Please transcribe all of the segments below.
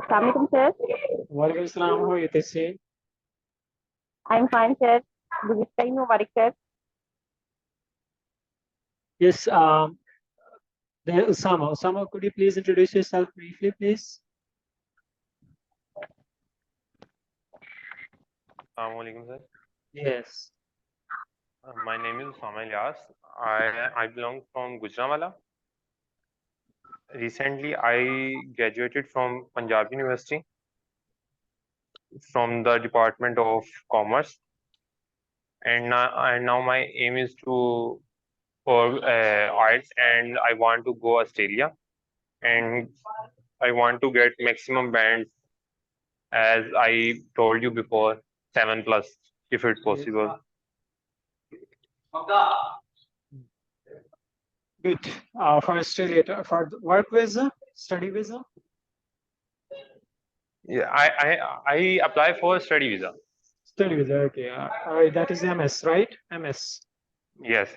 Assalamualaikum, sir. Walaikum Assalam. How are you, Tessie? I'm fine, sir. 𝗕𝗥𝗢𝗚𝗧𝗦, sir. Yes, there Usama. Usama, could you please introduce yourself briefly, please? Assalamualaikum, sir. Yes. My name is 𝗕𝗥𝗢𝗧𝗦. I belong from Gujranwala. Recently, I graduated from Punjab University from the Department of Commerce, and now my aim is to for IELTS, and I want to go Australia, and I want to get maximum bands, as I told you before, 7+, if it's possible. Good. For Australia, for the work visa, study visa? Yeah, I apply for study visa. Study visa, okay. All right, that is MS, right? MS. Yes,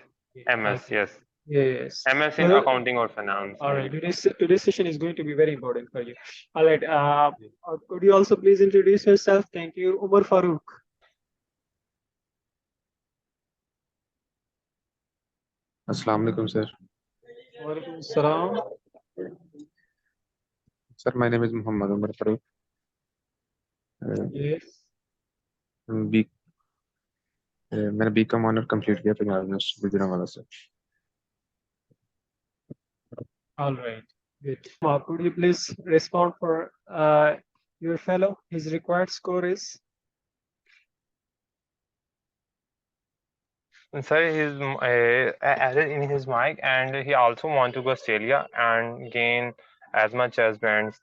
MS, Okay. yes. Yes. MS in accounting or finance. All right, today's session is going to be very important for you. All right, could you also please introduce yourself? Thank you, Umar Farooq. Assalamu alaikum, sir. Walaikum Assalam. Sir, my name is Muhammad Umar Farooq. Yes. मैंने BCom honour complete किया Punjab university Gujranwala से. All right, good. Could you please respond for your fellow? His required score is? Sir, he's added in his mic, and he also want to go Australia and gain as much as bands.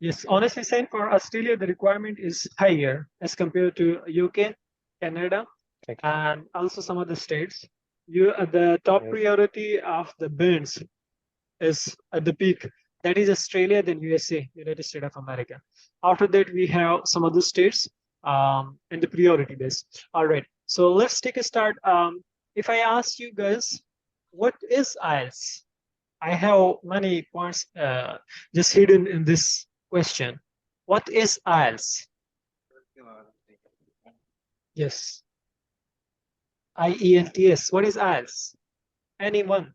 Yes, honestly saying, for Australia, the requirement is higher as compared to UK, Canada, and also some other states. The top priority of the bands is at the peak. That is Australia, then USA, United States of America. After that, we have some other states in the priority base. All right, so let's take a start. If I ask you guys, what is IELTS? I have many points just hidden in this question. What is IELTS? Yes. IELTS. What is IELTS? Anyone?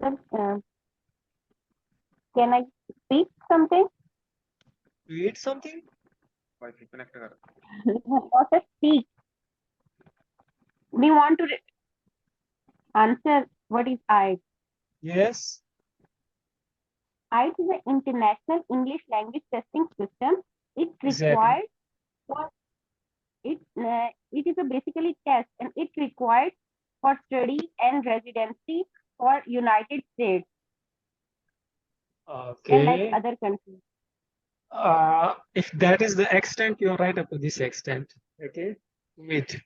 Sir, can I speak something? Read something? Or sir, speak. We want to answer what is IELTS. Yes. IELTS is an international English language testing system. It requires it is a basically test, and it required for study and residency for United States and like other countries. If that is the extent, you're right up to this extent. Okay. Wait.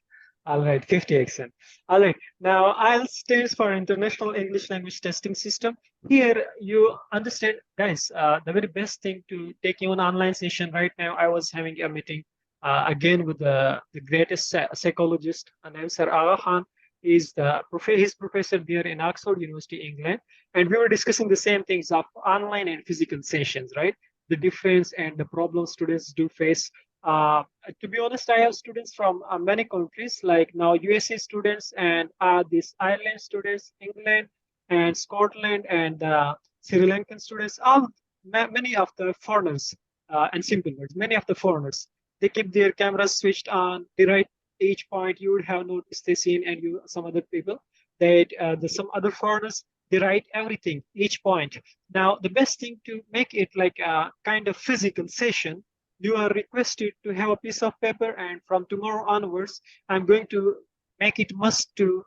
All right, 50%. All right. Now, IELTS stands for International English Language Testing System. Here, you understand, guys, the very best thing to take you an online session right now. I was having a meeting again with the greatest psychologist, named Sir Aga Khan. He's professor there in Oxford University, England. And we were discussing the same things of online and physical sessions, right? The difference and the problems students do face. To be honest, I have students from many countries, like now USA students and these Ireland students, England and Scotland and Sri Lankan students, many of the foreigners, and simple words, many of the foreigners, they keep their cameras switched on, they write each point. You would have noticed this in, and some other people, that some other foreigners, they write everything, each point. Now, the best thing to make it like a kind of physical session, you are requested to have a piece of paper, and from tomorrow onwards, I'm going to make it must to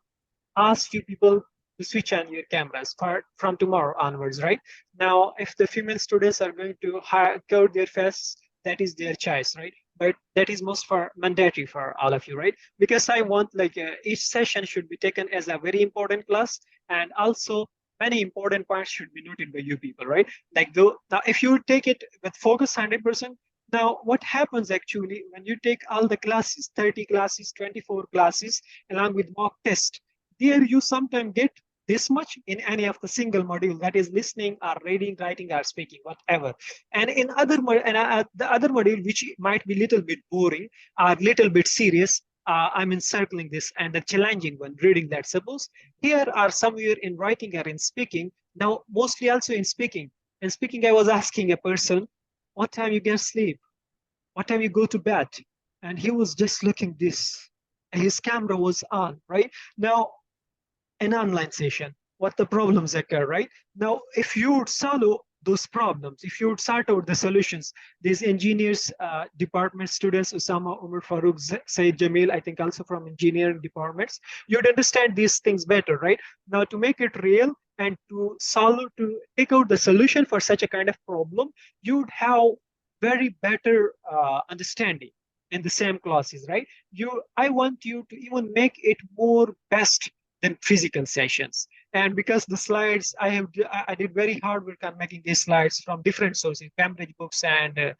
ask you people to switch on your cameras from tomorrow onwards, right? Now, if the female students are going to cover their face, that is their choice, right? But that is most mandatory for all of you, right? Because I want like each session should be taken as a very important class, and also many important points should be noted by you people, right? Like now, if you take it with focus 100%, now what happens actually when you take all the classes, 30 classes, 24 classes, along with mock test, there you sometimes get this much in any of the single module, that is listening or reading, writing or speaking, whatever. And in the other module, which might be little bit boring or little bit serious, I'm encircling this, and the challenging one, reading that. Suppose here are somewhere in writing or in speaking. Now, mostly also in speaking. In speaking, I was asking a person, what time you get sleep? What time you go to bed? And he was just looking this, and his camera was on, right? Now, an online session, what the problems occur, right? Now, if you would solve those problems, if you would sort out the solutions, these engineers department students, Usama, Umar, Farooq, Said, Jamil, I think also from engineering departments, you'd understand these things better, right? Now, to make it real and to take out the solution for such a kind of problem, you'd have very better understanding in the same classes, right? I want you to even make it more best than physical sessions. And because the slides, I did very hard work on making these slides from different sources, Cambridge books and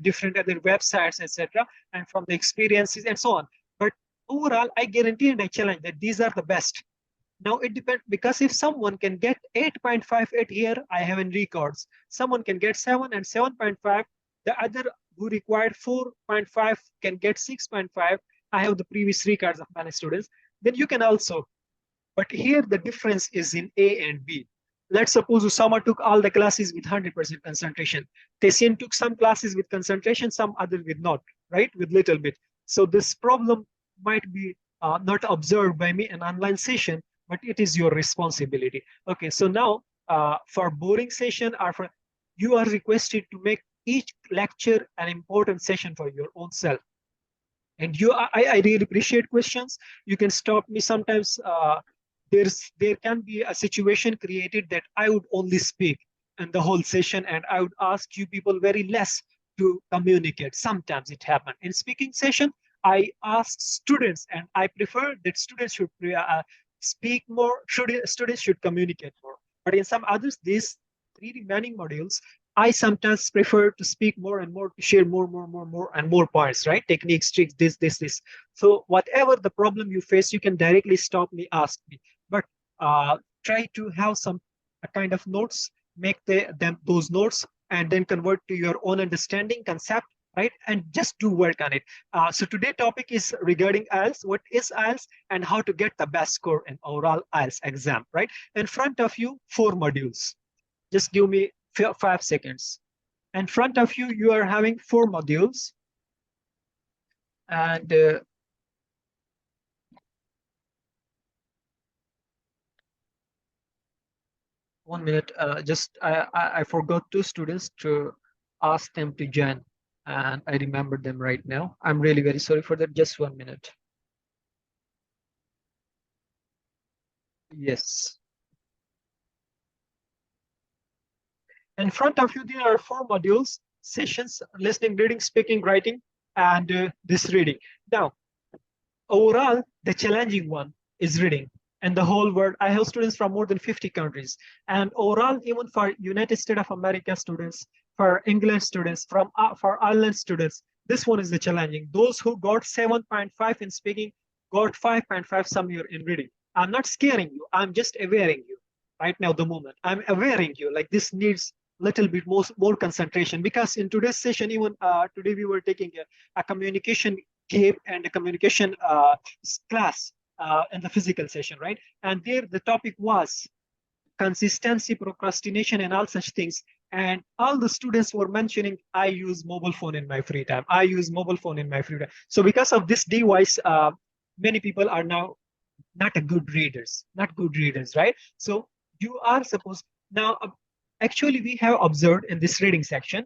different other websites, etc., and from the experiences and so on. But overall, I guarantee and I challenge that these are the best. Now it depends, because if someone can get 8.58 here, I have in records. Someone can get 7 and 7.5. The other who required 4.5 can get 6.5. I have the previous records of many students. Then you can also. But here the difference is in A and B. Let's suppose Usama took all the classes with 100% concentration. Tessian took some classes with concentration, some other with not, right? With little bit. So this problem might be not observed by me in online session, but it is your responsibility. Okay, so now for boring session or for, you are requested to make each lecture an important session for your own self. And I really appreciate questions. You can stop me sometimes. There can be a situation created that I would only speak in the whole session, and I would ask you people very less to communicate. Sometimes it happens. In speaking session, I ask students, and I prefer that students should speak more, students should communicate more. But in some others, these 3 remaining modules, I sometimes prefer to speak more and more, to share more and more points, right? Techniques, tricks, this. So whatever the problem you face, you can directly stop me, ask me. But try to have some kind of notes, make those notes, and then convert to your own understanding concept, right? And just do work on it. So today's topic is regarding IELTS. What is IELTS and how to get the best score in overall IELTS exam, right? In front of you, 4 modules. Just give me 5 seconds. In front of you, you are having 4 modules. And 1 minute, I forgot 2 students to ask them to join, and I remembered them right now. I'm really very sorry for that. Just 1 minute. Yes. In front of you, there are 4 modules, sessions, listening, reading, speaking, writing, and this reading. Now, overall, the challenging one is reading. And the whole world, I have students from more than 50 countries. And overall, even for United States of America students, for England students, for Ireland students, this one is the challenging. Those who got 7.5 in speaking, got 5.5 somewhere in reading. I'm not scaring you. I'm just awareing you right now, the moment. I'm awareing you, like this needs little bit more concentration, because in today's session, even today we were taking a communication gap and a communication class in the physical session, right? And there the topic was consistency, procrastination, and all such things. And all the students were mentioning, I use mobile phone in my free time. I use mobile phone in my free time. So because of this device, many people are now not good readers, right? So you are supposed now. Actually, we have observed in this reading section,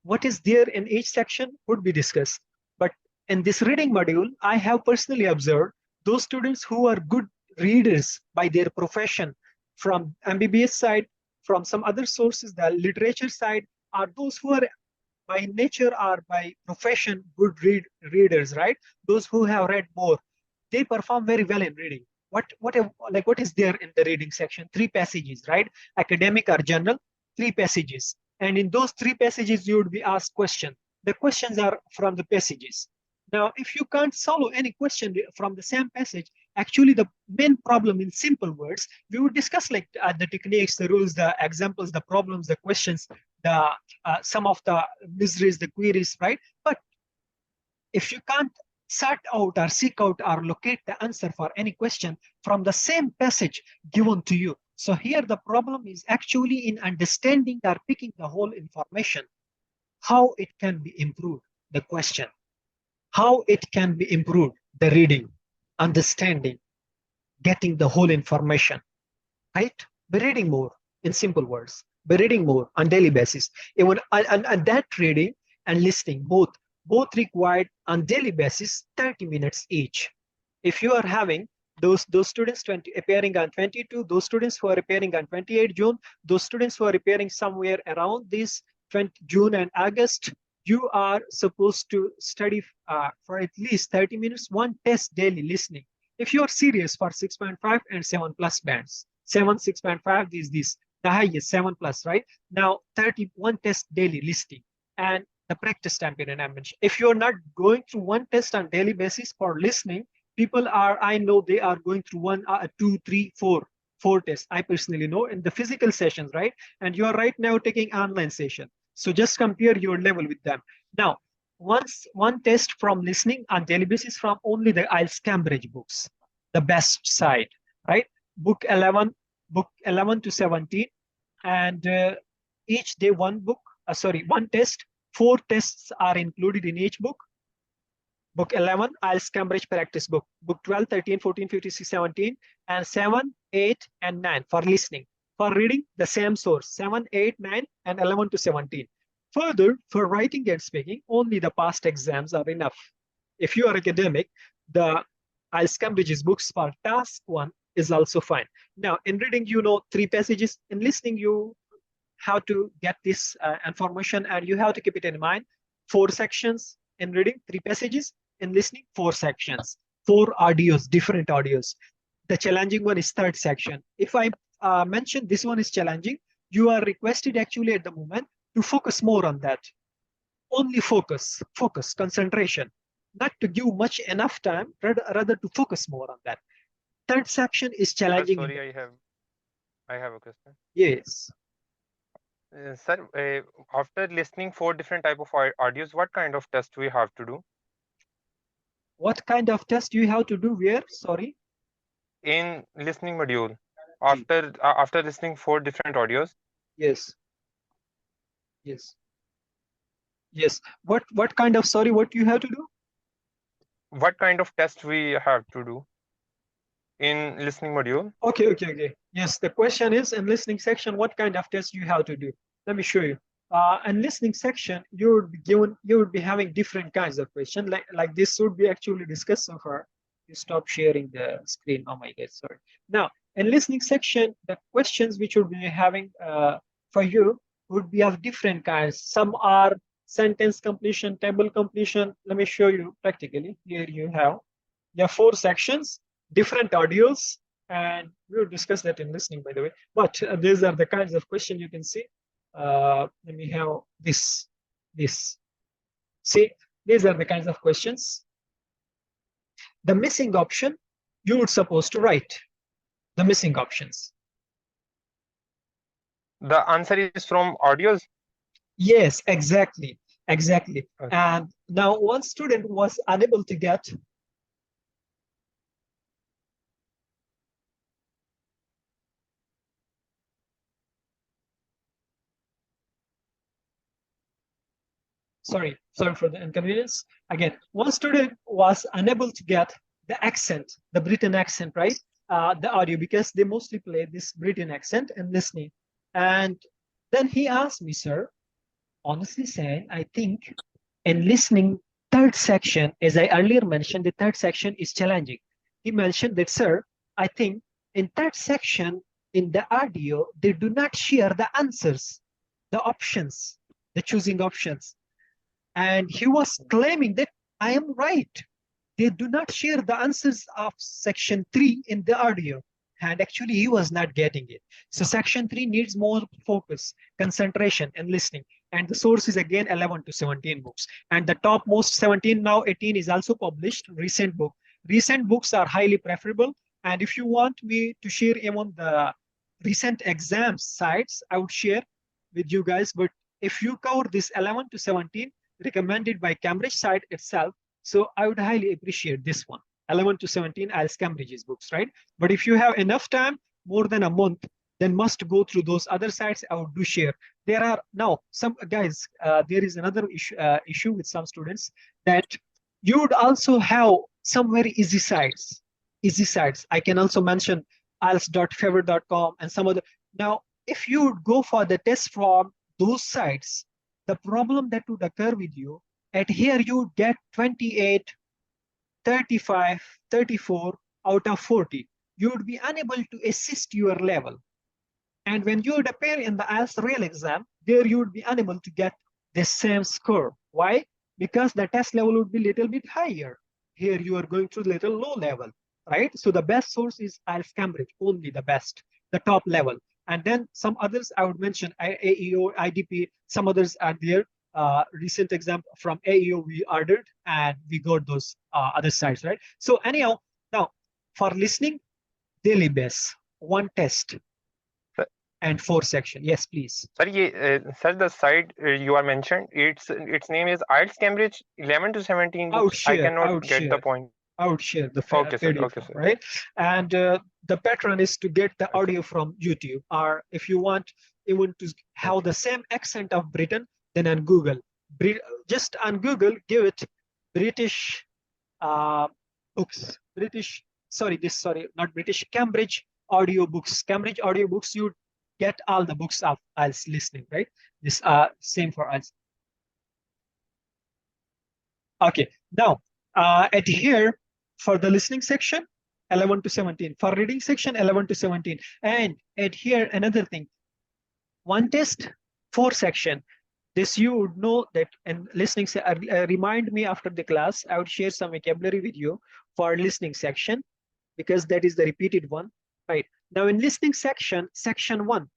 what is there in each section would be discussed. But in this reading module, I have personally observed those students who are good readers by their profession, from MBBS side, from some other sources, the literature side, are those who are by nature or by profession good readers, right? Those who have read more, they perform very well in reading. What is there in the reading section? 3 passages, right? Academic or general, 3 passages. And in those 3 passages, you would be asked questions. The questions are from the passages. Now, if you can't solve any question from the same passage, Actually, the main problem in simple words, we would discuss like the techniques, the rules, the examples, the problems, the questions, the some of the miseries, the queries, right? But if you can't sort out or seek out or locate the answer for any question from the same passage given to you. So here the problem is actually in understanding or picking the whole information, how it can be improved, the question, how it can be improved, the reading, understanding, getting the whole information, right? By reading more, in simple words, by reading more on daily basis. Even and that reading and listening both required on daily basis 30 minutes each. If you are having those students appearing on 22, those students who are appearing on 28 June, those students who are appearing somewhere around this June and August, you are supposed to study for at least 30 minutes, one test daily listening. If you are serious for 6.5 and 7 plus bands, 7, 6.5 is this, the highest 7 plus, right? Now 31 test daily listening and the practice time period I mentioned. If you're not going through one test on daily basis for listening, people are, I know they are going through 1, 2, 3, 4 tests. I personally know in the physical sessions, right? And you are right now taking online session. So just compare your level with them. Now, one test from listening on daily basis from only the 𝗕𝗏𝗧𝗦 books, the best side, right? Book 11 to 17, and each day one book, one test. 4 tests are included in each book. Book 11, 𝗕𝗏𝗧𝗦 practice book. Book 12, 13, 14, 15, 16, 17, and 7, 8, and 9 for listening. For reading, the same source, 7, 8, 9, and 11 to 17. Further, for writing and speaking, only the past exams are enough. If you are academic, the 𝗕𝗏𝗧𝗦 books for task 1 is also fine. Now, in reading, you know 3 passages. In listening, you have to get this information and you have to keep it in mind. 4 sections in reading, 3 passages. In listening, 4 sections, 4 audios, different audios. The challenging one is 3rd section. If I mention this one is challenging, you are requested actually at the moment to focus more on that. Only focus, concentration, not to give much enough time, rather to focus more on that. 3rd section is challenging. Sorry, I have a question. Yes. Sir, after listening 4 different type of audios, what kind of test we have to do? What kind of test you have to do where? Sorry. In listening module, after listening 4 different audios. Yes. What kind of, sorry, what you have to do? What kind of test we have to do in listening module? Okay. Yes, the question is in listening section, what kind of test you have to do? Let me show you. In listening section, you would be having different kinds of questions. Like this would be actually discussed so far. You stop sharing the screen. Oh my God, sorry. Now, in listening section, the questions which would be having for you would be of different kinds. Some are sentence completion, table completion. Let me show you practically. Here you have 4 sections, different audios, and we will discuss that in listening, by the way. But these are the kinds of questions you can see. Let me have this. See, these are the kinds of questions. The missing option, you would supposed to write the missing options. The answer is from audios? Yes, exactly. Okay. And now one student was unable to get sorry for the inconvenience. Again, one student was unable to get the accent, the Britain accent, right? The audio, because they mostly play this Britain accent and listening. And then he asked me, sir, honestly saying, I think in listening 3rd section, as I earlier mentioned, the 3rd section is challenging. He mentioned that, sir, I think in 3rd section, in the audio, they do not share the answers, the options, the choosing options. And he was claiming that I am right. They do not share the answers of section 3 in the audio. And actually, he was not getting it. So section 3 needs more focus, concentration, and listening. And the source is again 11 to 17 books. And the topmost 17, now 18 is also published, recent book. recent books are highly preferable. And if you want me to share even the recent exam sites, I would share with you guys. But if you cover this 11 to 17 recommended by Cambridge site itself, so I would highly appreciate this one. 11 to 17 IELTS Cambridge's books, right? But if you have enough time, more than a month, then must go through those other sites. I would do share. There are now some guys, there is another issue with some students that you would also have some very easy sites. Easy sites. I can also mention IELTS.favor.com and some other. Now, if you would go for the test from those sites, the problem that would occur with you, at here you would get 28, 35, 34 out of 40. You would be unable to assist your level. And when you would appear in the IELTS real exam, there you would be unable to get the same score. Why? Because the test level would be a little bit higher. Here you are going to little low level, right? So the best source is IELTS Cambridge, only the best, the top level. And then some others I would mention, AEO, IDP, some others are there. Recent exam from AEO we ordered and we got those other sites, right? So anyhow, now for listening, daily base, one test and 4 section. Yes, please. Sir, the site you are mentioned, its name is IELTS Cambridge 11 to 17 books. I cannot get the point. I would share the Okay, sir. PDF, Okay, sir. right? And the pattern is to get the audio from YouTube, or if you want even to have the same accent of Britain, then on Google, just on Google, give it British books, not British, Cambridge audiobooks. Cambridge audiobooks, you get all the books of IELTS listening, right? This same for IELTS. Okay, now at here for the listening section, 11 to 17. For reading section, 11 to 17. And at here, another thing, one test, 4 section. This you would know that, and listening, remind me after the class, I would share some vocabulary video for listening section, because that is the repeated one, right? Now in listening section, section 1,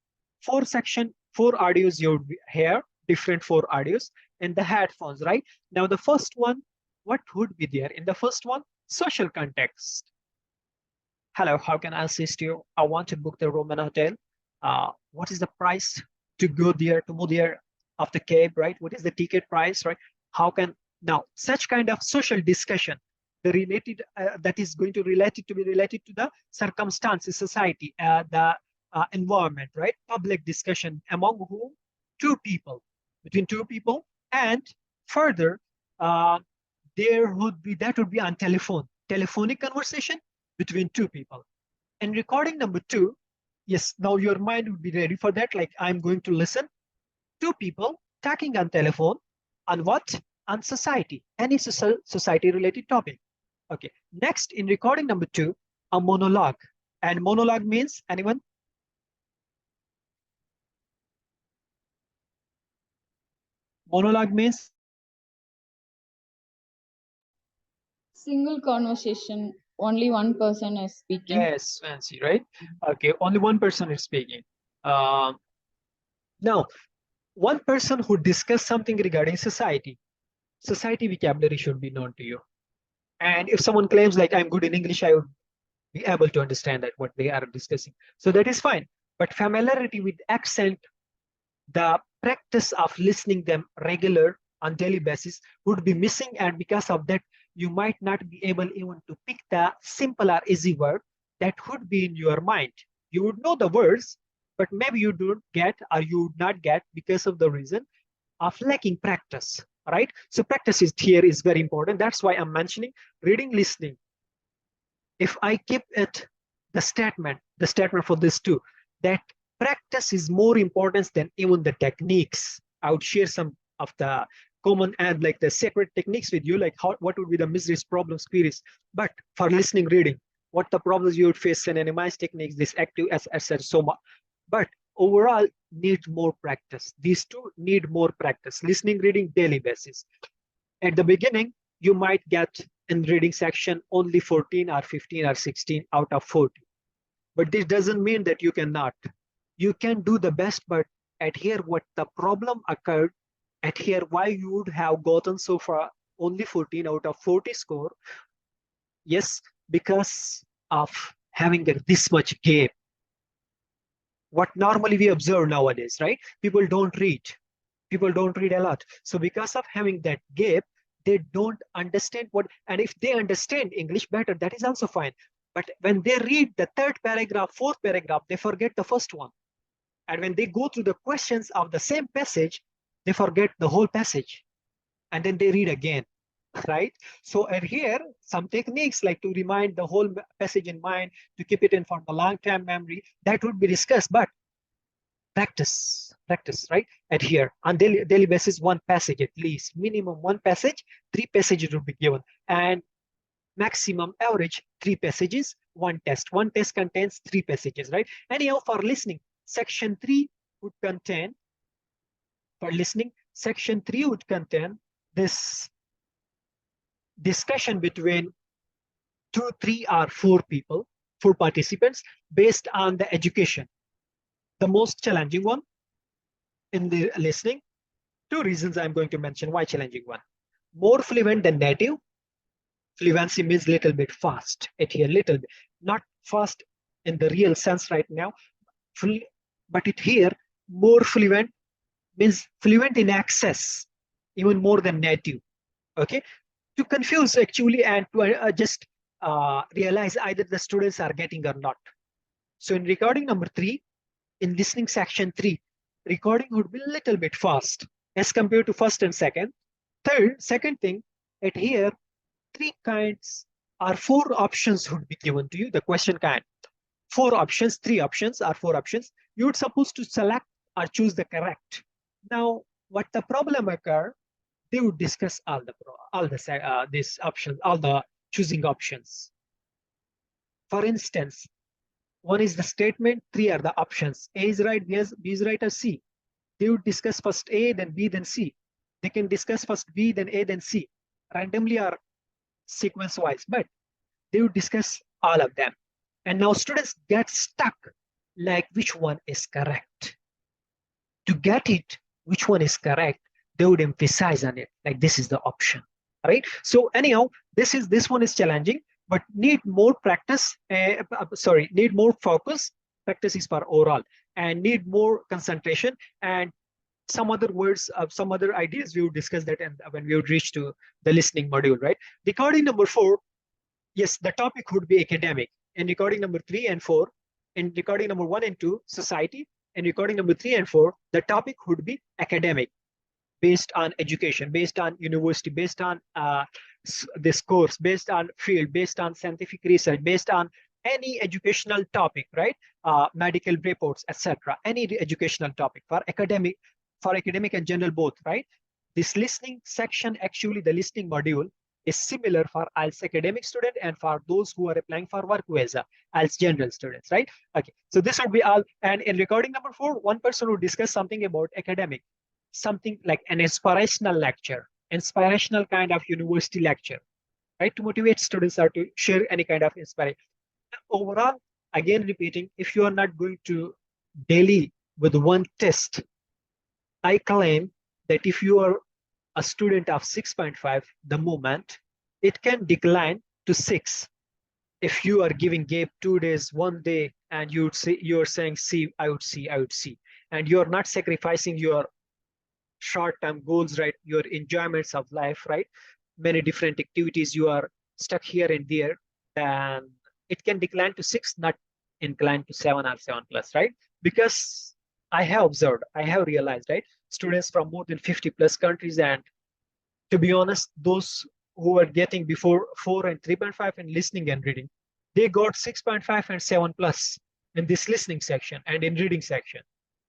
4 audios you would hear, different 4 audios, and the headphones, right? Now the first one, what would be there? In the first one, social context. Hello, how can I assist you? I want to book the room in a hotel. What is the price to go there, to move there of the cab, right? What is the ticket price, right? How can, now such kind of social discussion, the related, that is going to be related to the circumstances, society, the environment, right? Public discussion among whom? 2 people, between 2 people, and further, there would be, that would be on telephonic conversation between 2 people. And recording number 2, yes, now your mind would be ready for that. Like I'm going to listen, 2 people talking on telephone on what? On society, any society related topic. Okay, next in recording number 2, a monologue. And monologue means, anyone? Monologue means? Single conversation, only one person is speaking. Yes, fancy, right? Okay, only one person is speaking. Now, one person who discuss something regarding society vocabulary should be known to you. And if someone claims like I'm good in English, I would be able to understand that what they are discussing. So that is fine. But familiarity with accent, the practice of listening them regular on daily basis would be missing, and because of that, you might not be able even to pick the simple or easy word that would be in your mind. You would know the words, but maybe you don't get, or you would not get, because of the reason of lacking practice, right? So practice here is very important. That's why I'm mentioning reading, listening. If I keep it, the statement for this too, that practice is more important than even the techniques. I would share some of the common and like the secret techniques with you, like what would be the miseries, problems, queries. But for listening, reading, what the problems you would face, synonymize techniques, this active, etc. So much. But overall, need more practice. These 2 need more practice. Listening, reading, daily basis. At the beginning, you might get in reading section only 14 or 15 or 16 out of 40. But this doesn't mean that you cannot. You can do the best, but at here, what the problem occurred, at here, why you would have gotten so far only 14 out of 40 score, Yes, because of having this much gap. What normally we observe nowadays, right? People don't read. People don't read a lot. So because of having that gap, they don't understand what, and if they understand English better, that is also fine. But when they read the third paragraph, fourth paragraph, they forget the first one. And when they go through the questions of the same passage, they forget the whole passage. And then they read again, right? So and here, some techniques like to remind the whole passage in mind, to keep it in for the long-term memory, that would be discussed, but practice, right? Adhere on daily basis, one passage at least, minimum one passage, 3 passages would be given, and maximum average 3 passages, one test. One test contains 3 passages, right? Anyhow, for listening, section 3 would contain, for listening, section 3 would contain this discussion between 2, 3, or 4 people, 4 participants, based on the education. The most challenging one in the listening, 2 reasons I'm going to mention why challenging one. More fluent than native. Fluency means little bit fast. Adhere little bit, not fast in the real sense right now, but it here more fluent means fluent in access, even more than native. Okay, to confuse actually, and to just realize either the students are getting or not. So in recording number 3, in listening section 3, recording would be a little bit fast as compared to first and second. Second thing, at here, 3 kinds or 4 options would be given to you, the question kind. 4 options, 3 options or 4 options. You would supposed to select or choose the correct. Now, what the problem occur, they would discuss all these options, all the choosing options. For instance, 1 is the statement, 3 are the options. A is right, B is right, or C. They would discuss first A, then B, then C. They can discuss first B, then A, then C, randomly or sequence wise, but they would discuss all of them. And now students get stuck, like which one is correct. To get it, which one is correct, they would emphasize on it, like this is the option, right? So anyhow, this one is challenging, but need more practice, need more focus. Practice is for oral, and need more concentration, and some other words, some other ideas we would discuss that, and when we would reach to the listening module, right? Recording number 4, yes, the topic would be academic. In recording number 3 and 4, in recording number 1 and 2, society. In recording number 3 and 4, the topic would be academic, based on education, based on university, based on this course, based on field, based on scientific research, based on any educational topic, right? Medical reports, etc. Any educational topic for academic and general both, right? This listening section, actually the listening module, is similar for IELTS academic student and for those who are applying for work visa, IELTS general students, right? Okay, so this would be all. And in recording number 4, one person would discuss something about academic, something like an inspirational lecture, inspirational kind of university lecture, right? To motivate students or to share any kind of inspiration. Overall, again repeating, if you are not going to daily with one test, I claim that if you are a student of 6.5, the moment, it can decline to 6. If you are giving gap 2 days, 1 day, and you're saying, see, I would see, and you're not sacrificing your short-term goals, right? Your enjoyments of life, right? Many different activities, you are stuck here and there, then it can decline to 6, not incline to 7 or 7 plus, right? Because I have observed, I have realized, right? Students from more than 50 plus countries, and to be honest, those who are getting before 4 and 3.5 in listening and reading, they got 6.5 and 7 plus in this listening section and in reading section.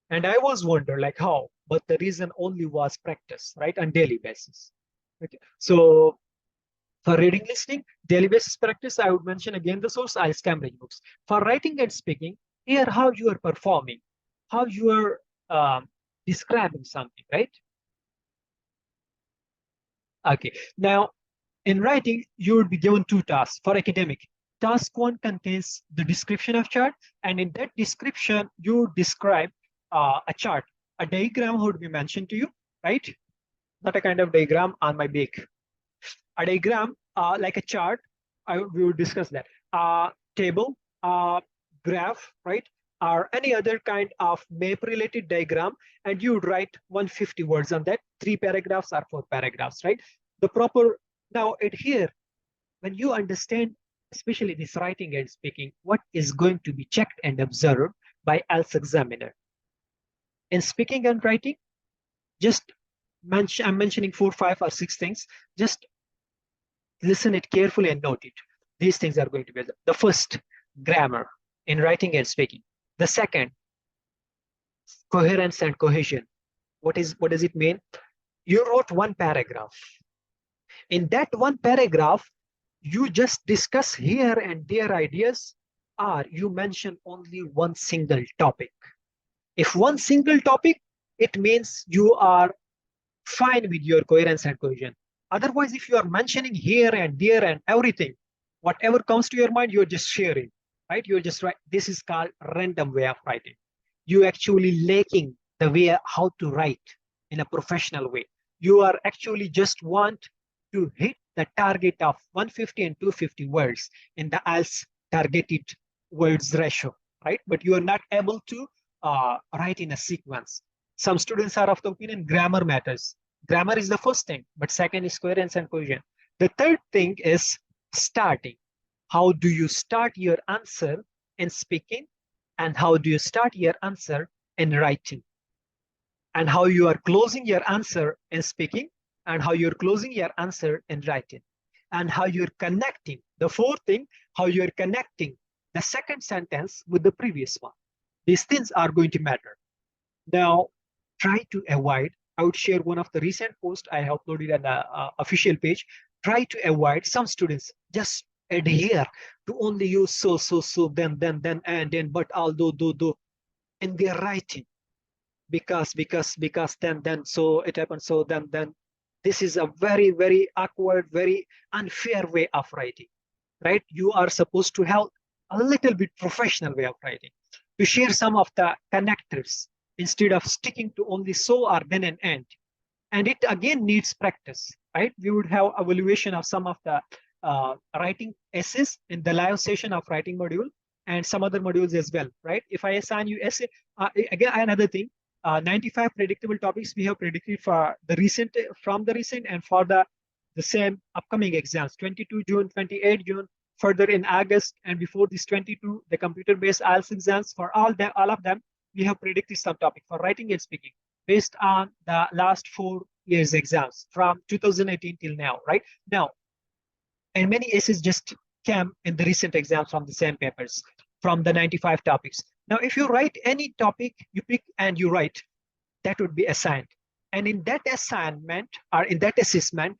And I was wondering like how, but the reason only was practice, right? On daily basis. Okay. So for reading, listening, daily basis practice, I would mention again the source, IELTS Cambridge books. For writing and speaking, here how you are performing, how you are describing something, right? Okay, now in writing, you would be given 2 tasks. For academic, task 1 contains the description of chart, and in that description, you describe a chart. A diagram would be mentioned to you, right? Not a kind of diagram on my back. A diagram like a chart we will discuss that. Table, graph, right? Or any other kind of map related diagram, and you would write 150 words on that, 3 paragraphs or 4 paragraphs, right? The proper, now at here, when you understand, especially this writing and speaking, what is going to be checked and observed by IELTS examiner. In speaking and writing, just I'm mentioning 4, 5, or 6 things. Just listen it carefully and note it. These things are going to be the first, grammar in writing and speaking. The second, coherence and cohesion. What does it mean? You wrote 1 paragraph. In that 1 paragraph, you just discuss here and there ideas, or you mention only 1 single topic. If 1 single topic, it means you are fine with your coherence and cohesion. Otherwise, if you are mentioning here and there and everything, whatever comes to your mind, you're just sharing, right? You're just write. This is called random way of writing. You actually lacking the way how to write in a professional way. You are actually just want to hit the target of 150 and 250 words in the IELTS targeted words ratio, right? But you are not able to write in a sequence. Some students are of the opinion grammar matters. Grammar is the first thing, but second is coherence and cohesion. The third thing is starting. How do you start your answer in speaking, and how do you start your answer in writing? And how you are closing your answer in speaking, and how you're closing your answer in writing, and how you're connecting. The fourth thing, how you're connecting the second sentence with the previous one. These things are going to matter. Now, try to avoid, I would share one of the recent posts I have uploaded on the official page. Try to avoid, some students just adhere to only use so, then, and then, but, although, though, in their writing. Because, then, so it happened, so then. This is a very, very awkward, very unfair way of writing, right? You are supposed to have a little bit professional way of writing, to share some of the connectors instead of sticking to only so or then and end. And it again needs practice, right? We would have evaluation of some of the writing essays in the live session of writing module and some other modules as well, right? If I assign you essay, again, another thing, 95 predictable topics we have predicted for the recent, from the recent, and for the same upcoming exams, 22 June, 28 June, further in August, and before this 22, the computer-based IELTS exams. For all of them, we have predicted some topic for writing and speaking based on the last 4 years exams from 2018 till now, right? Now, and many essays just came in the recent exams from the same papers, from the 95 topics. Now, if you write any topic, you pick and you write, that would be assigned. And in that assignment, or in that assessment,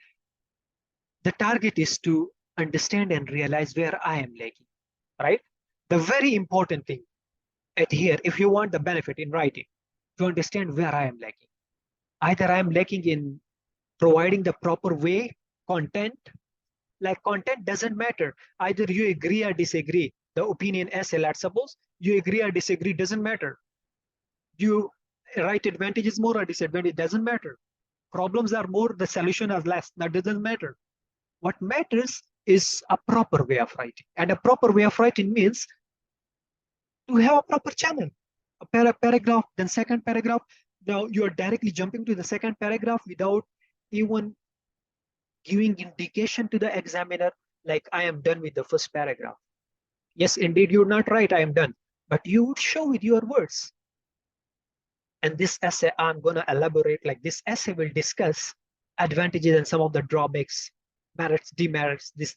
the target is to understand and realize where I am lagging, right? The very important thing at here, if you want the benefit in writing, to understand where I am lagging. Either I am lacking in providing the proper way, content, like content doesn't matter. Either you agree or disagree. The opinion essay, let's suppose, you agree or disagree, doesn't matter. You write advantages more or disadvantage, doesn't matter. Problems are more, the solution are less, that doesn't matter. What matters is a proper way of writing. And a proper way of writing means to have a proper channel. A paragraph, then second paragraph. Now you are directly jumping to the second paragraph without even giving indication to the examiner, like I am done with the first paragraph. Yes, indeed, you're not right, I am done. But you would show with your words. And this essay, I'm going to elaborate, like this essay will discuss advantages and some of the drawbacks, merits, demerits, this.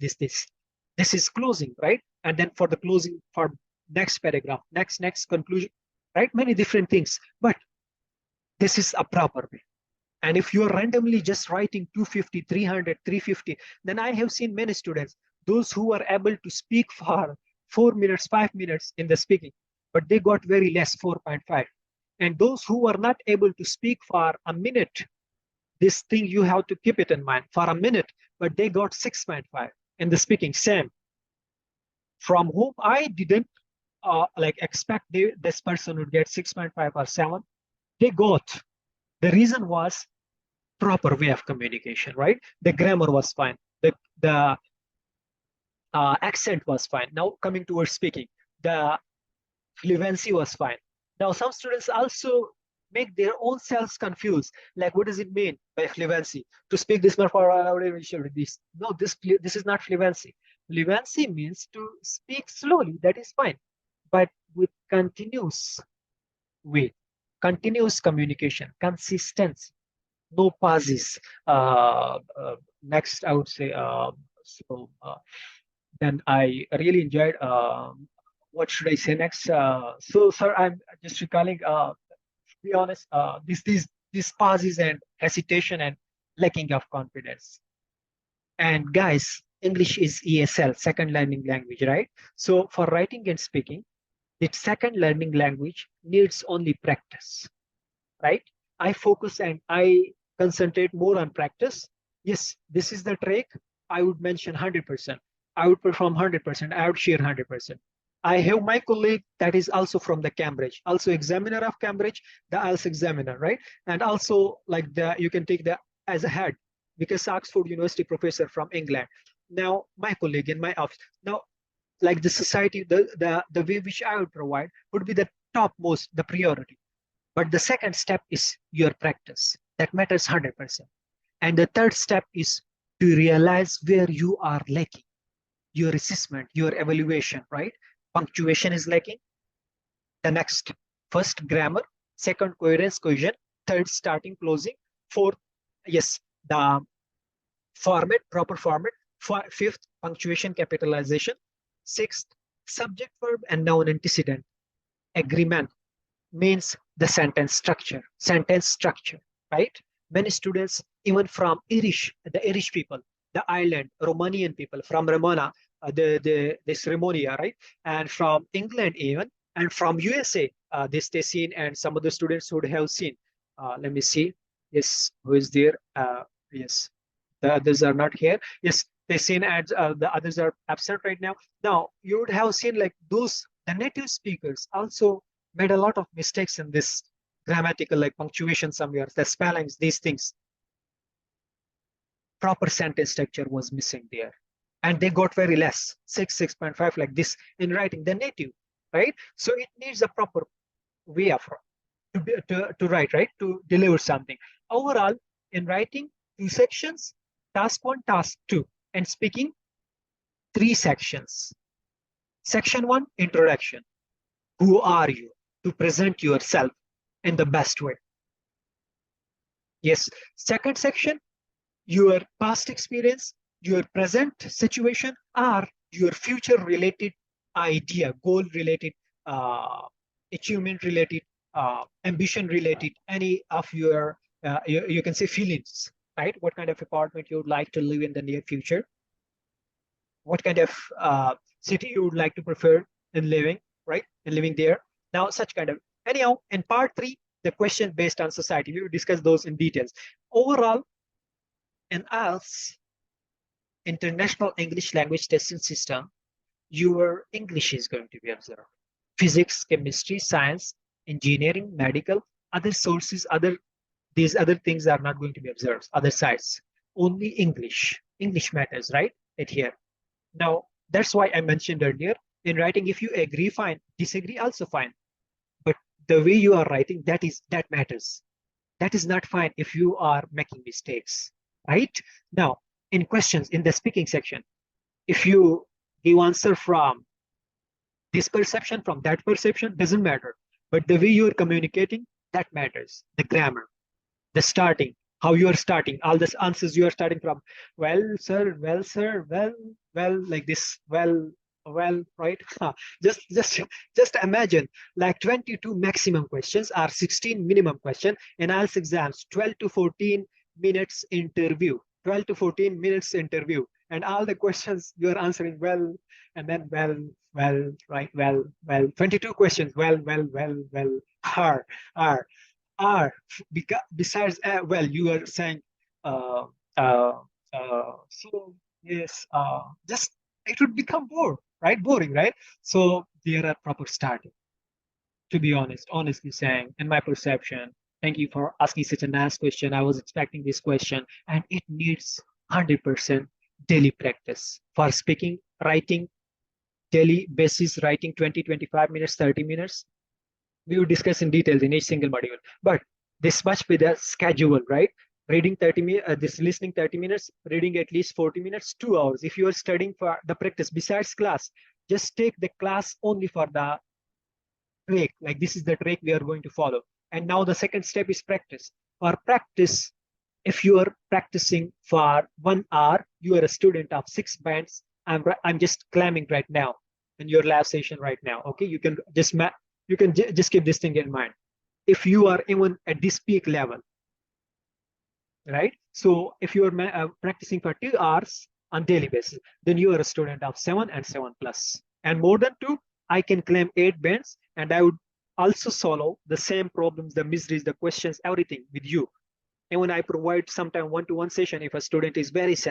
This is closing, right? And then for the closing, for next paragraph, next conclusion, right? Many different things. But this is a proper way. And if you're randomly just writing 250, 300, 350, then I have seen many students, those who are able to speak for 4 minutes, 5 minutes in the speaking, but they got very less, 4.5. And those who are not able to speak for a minute, this thing you have to keep it in mind, for a minute, but they got 6.5 in the speaking, same. From whom I didn't expect this person would get 6.5 or 7. They got. The reason was proper way of communication, right? The grammar was fine. The accent was fine. Now coming towards speaking, the fluency was fine. Now some students also make their own selves confused. Like, what does it mean by fluency? To speak this much for this. No, this is not fluency. Fluency means to speak slowly. That is fine, but with continuous communication, consistency, no pauses. Next, I would say. Then I really enjoyed. What should I say next? So, sir, I'm just recalling. To be honest, these pauses and hesitation and lacking of confidence. And guys, English is ESL, second learning language, right? So for writing and speaking, the second learning language needs only practice, right? I focus and I concentrate more on practice. Yes, this is the trick. I would mention 100%. I would perform 100%. I would share 100%. I have my colleague that is also from the Cambridge, also examiner of Cambridge, the IELTS examiner, right? And also like you can take that as a head because Oxford University professor from England. Now my colleague in my office. Now, like the society, the way which I would provide would be the topmost, the priority. But the second step is your practice. That matters 100%. And the third step is to realize where you are lacking. Your assessment, your evaluation, right? Punctuation is lacking. The next, first grammar, second coherence, cohesion, third starting, closing, fourth, yes, the format, proper format, fifth, punctuation, capitalization, sixth, subject, verb, and noun antecedent. Agreement means the sentence structure, right? Many students, even from the Irish people, the island, Romanian people, from Ramona, this Ramonia, right? And from England even, and from USA, this Tehsin and some other students would have seen. Let me see. Yes, who is there? Yes, the others are not here. Yes, Tehsin and the others are absent right now. Now, you would have seen like the native speakers also made a lot of mistakes in this grammatical, like punctuation somewhere, the spellings, these things. Proper sentence structure was missing there. And they got very less, 6.5 like this in writing, the native, right? So it needs a proper way of to write, right? To deliver something. Overall, in writing, 2 sections, task 1, task 2, and speaking, 3 sections. Section 1, introduction. Who are you? To present yourself in the best way. Yes. Second section, your past experience, your present situation, or your future related idea, goal related, achievement related, ambition related, any of your, you can say feelings, right? What kind of apartment you would like to live in the near future? What kind of city you would like to prefer in living, right? In living there. Now, such kind of, anyhow, in part 3, the question based on society, we will discuss those in details. Overall, in IELTS, International English Language Testing System, your English is going to be observed. Physics, chemistry, science, engineering, medical, other sources, these other things are not going to be observed, other sides. Only English. English matters, right? Right here. Now, that's why I mentioned earlier, in writing, if you agree, fine. Disagree, also fine. But the way you are writing, that matters. That is not fine if you are making mistakes, right? Now, in questions in the speaking section, if you give answer from this perception, from that perception, doesn't matter. But the way you are communicating, that matters. The grammar, the starting, how you are starting, all the answers you are starting from. Well, sir, well, like this, well, right? just imagine like 22 maximum questions or 16 minimum question in IELTS exams, 12 to 14 minutes interview, 12 to 14 minutes interview, and all the questions you are answering well, and then well, right, well, 22 questions, well, are besides well, you are saying so yes, just it would become boring, right? So there are proper starting. To be honestly saying, in my perception, thank you for asking such a nice question. I was expecting this question, and it needs 100% daily practice for speaking writing daily basis, writing 20, 25 minutes, 30 minutes. We will discuss in details in each single module. But this must be the schedule, right? Reading 30 minutes, this listening 30 minutes, reading at least 40 minutes, 2 hours. If you are studying for the practice besides class, just take the class only for the track. Like this is the track we are going to follow. And now the second step is practice. For practice, if you are practicing for 1 hour, you are a student of 6 bands. I'm just claiming right now in your lab session right now. Okay, you can just just keep this thing in mind. If you are even at this peak level, right? So if you are practicing for 2 hours on daily basis, then you are a student of 7 and 7 plus. And more than 2, I can claim 8 bands, and I would also solve the same problems, the miseries, the questions, everything with you. And when I provide sometime one-to-one session, if a student is very sensitive,